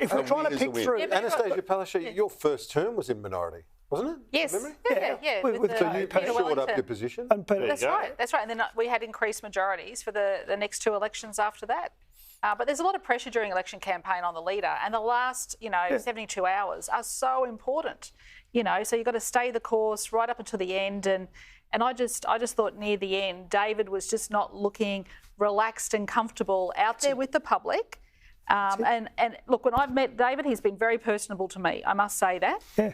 if we're trying to pick through... Anastasia Palaszczuk, your first term was in minority, wasn't it? Yes. Yeah. So you shored up your position? That's right. And then we had increased majorities for the next two elections after that. But there's a lot of pressure during election campaign on the leader, and the last, 72 hours are so important. So you've got to stay the course right up until the end. And I just thought near the end, David was just not looking relaxed and comfortable out there with the public. And look, when I've met David, he's been very personable to me. I must say that. Yeah.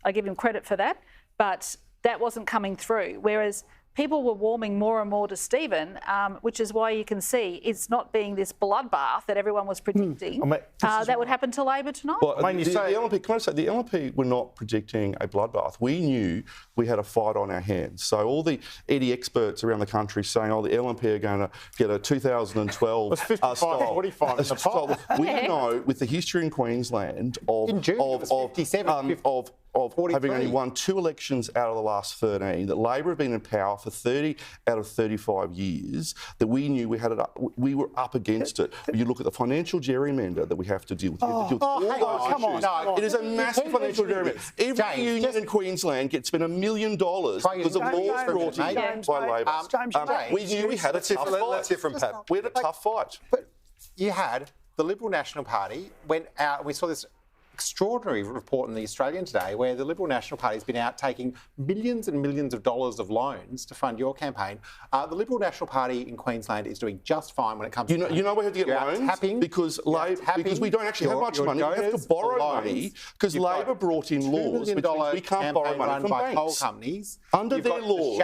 I give him credit for that, but that wasn't coming through. Whereas people were warming more and more to Stephen, which is why you can see it's not being this bloodbath that everyone was predicting. That would happen to Labor tonight. Well, the LNP, can I say, the LNP were not predicting a bloodbath. We knew we had a fight on our hands. So all the Eddie experts around the country saying, the LNP are going to get a 2012 It's 55-45 in the poll. We know, with the history in Queensland of having only won 2 elections out of the last 13, that Labor have been in power for 30 out of 35 years, that we knew we were up against it. You look at the financial gerrymander that we have to deal with. It is a massive financial gerrymander. Every union in Queensland gets spent $1 million because of laws brought in by Labor. We knew we had a tough fight. Let's hear from Pat. We had a tough fight. But you had the Liberal National Party went out. We saw this extraordinary report in The Australian today where the Liberal National Party has been out taking millions and millions of dollars of loans to fund your campaign. The Liberal National Party in Queensland is doing just fine when it comes to... You know we have to get loans because we don't actually have much money. We have to borrow money because Labor brought in laws which means we can't borrow money from banks. Coal companies. Under their laws,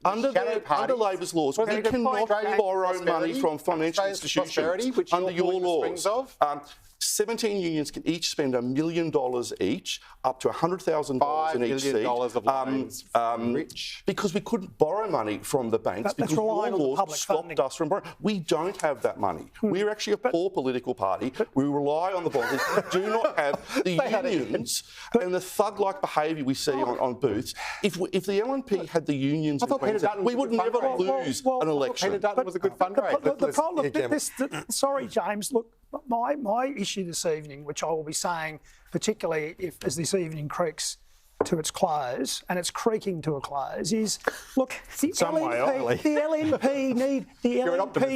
under Labor's laws, we cannot borrow money from financial institutions under your laws. 17 unions can each spend $1 million each, up to $100,000 in each seat. Of loans because we couldn't borrow money from the banks because your laws stopped us from borrowing. We don't have that money. We're actually a poor political party. We rely on the bonds. We do not have the unions and the thug-like behaviour we see on booths. If the LNP had the unions in Queensland, we would never lose an election. Peter Dutton was a good fundraiser. Sorry, James, look, my issue this evening, which I will be saying, particularly as this evening creaks to its close, and it's creaking to a close, is look, the LNP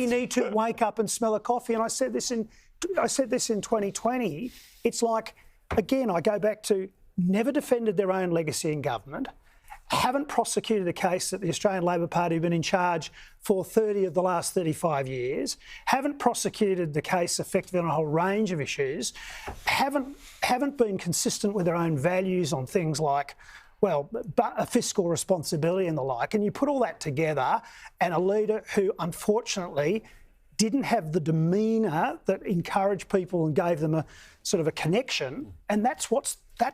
need to wake up and smell a coffee. And I said this in 2020. It's like, again, I go back to never defended their own legacy in government. Haven't prosecuted a case that the Australian Labor Party have been in charge for 30 of the last 35 years, haven't prosecuted the case effectively on a whole range of issues, haven't been consistent with their own values on things like, a fiscal responsibility and the like. And you put all that together, and a leader who, unfortunately, didn't have the demeanour that encouraged people and gave them a sort of a connection, and that's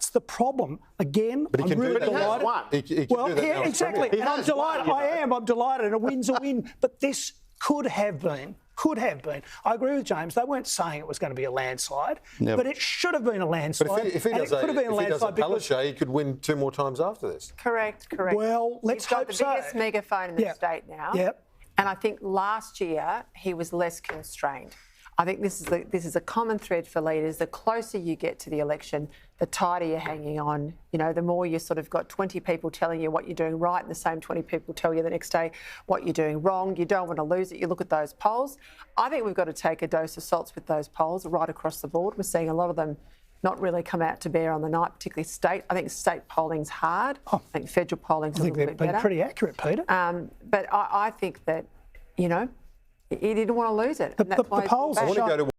the problem. Again, I'm really delighted. Exactly. And I'm delighted. I'm delighted. And a win's a win. But this could have been. I agree with James. They weren't saying it was going to be a landslide, but it should have been a landslide. But if he does Palaszczuk, he could win 2 more times after this. Correct. Well, let's hope so. He's got the biggest megaphone in the state now. Yep. And I think last year he was less constrained. I think this is a common thread for leaders. The closer you get to the election, the tighter you're hanging on. The more you sort of got 20 people telling you what you're doing right, and the same 20 people tell you the next day what you're doing wrong. You don't want to lose it. You look at those polls. I think we've got to take a dose of salts with those polls right across the board. We're seeing a lot of them not really come out to bear on the night, particularly state. I think state polling's hard. I think federal polling's a little bit better. Been pretty accurate, Peter. But I think that, he didn't want to lose it. The polls.